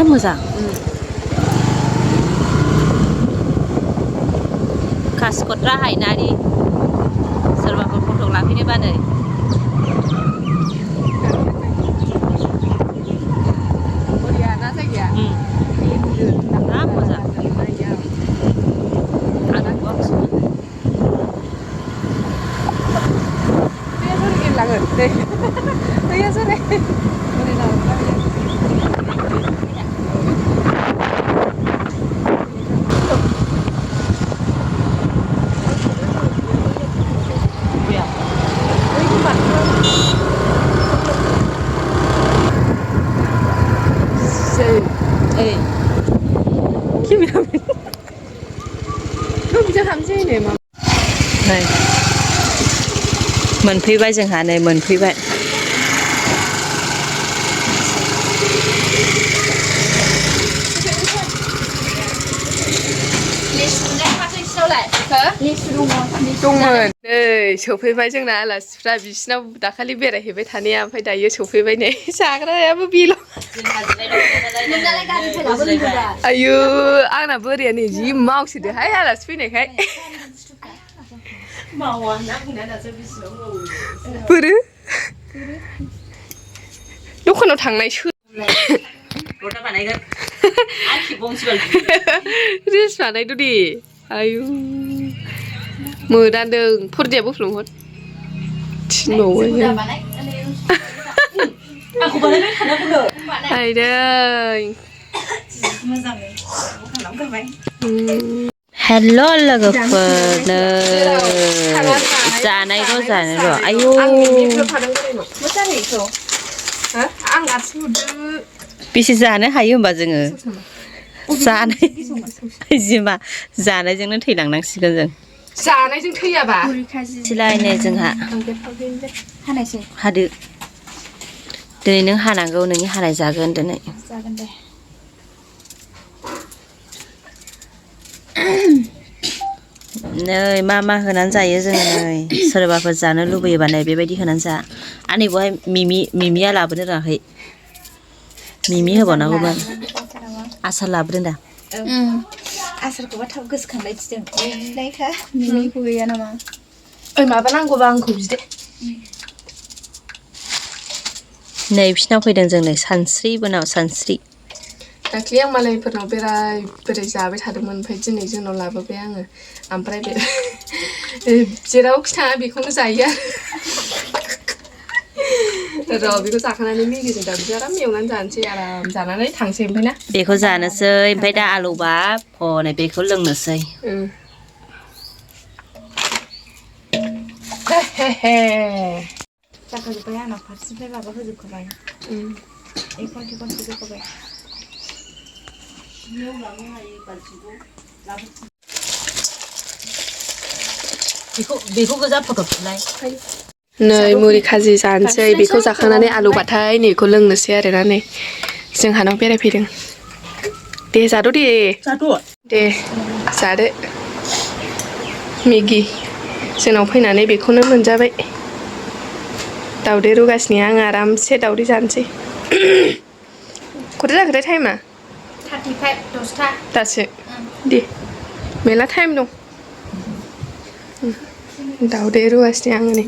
मोजां कासकट्रा हायनारि सोरबाफोर फट' लाफैनोबा नै मोनफैबाय जोंहा नै मोनफैबाय दंमोन नै सफैबाय जोंना आलासिफ्रा बिसिनाव दाखालि बेरायहैबाय थानाया ओमफ्राय दायो सफैबाय नै जाग्रायाबो बेल' आयु आंना बोराया नै जि मावसोदोहाय आलासि फैनायखाय बोरो दखानाव थांनाय रिल्स बानायदो दे आयु मोदानदों फरदिया बोफ्लंहर थिनबावो हेल' लोगोफोर जानायखौ जानो र' आयु बेसे जानो हायो होमबा जोङो जानाय जानायजोंनो थैलांनांसिगोन जों जानायजों थैयाबा सिलायनो जोंहा हादो दिनै नों हानांगौ नोंनि हानाय जागोन दिनै जागोन दे नै मा मा होनानै जायो जोङो नै सोरबाफोर जानो लुबैयोबा नै बेबायदि होनानै जा आनै बहाय मिमिया लाबोनो रोङाखै मिमि होबावनांगौमोन आसार लाबोदों दा आसारखौबा थाब गोसोखांलाय थिदों मिमिखौ गैया नामा ओइ माबा नांगौबा आंखौ बिदे नै बिसिनाव फैदों जों नै सानस्रि बोनाव सानस्रि दाख्लै आं मालायफोरनाव बेराय जाबाय थादोंमोन ओमफ्राय दिनै जोंनाव लाबोबाय आङो ओमफ्राय बे जेरावखि थाङा बेखौनो जायो आरो र' बेखौ जाखांनानै मेगिजों दावदैजों आराम एवनानै जानोसै आराम जानानै थांसै ओमफ्राय ना बेखौ जानोसै ओमफ्राय दा आलौबा हनै बेखौ लोंनोसै जाखाजोब्बाय आंनाव फारसेनिफ्राय माबा होजोबखाबाय खनसे जोबखाबाय बेखौ गोजा फट' थुलाय नै मुरि खाजि जानोसै बेखौ जाखांनानै आलौबाथाय नैखौ लोंनोसै आरोना नै जोंहानाव बेरायफैदों दे जाद' दे दे जादो मेगि जोंनाव फैनानै बेखौनो मोनजाबाय दावदै रुगासिनो आङो आरामसे दावदै जानोसै खयथा जाखोथाय टाइमा 35 10ता दासो दे मेला टाइम दं दावदै रुगासिनो आङो नै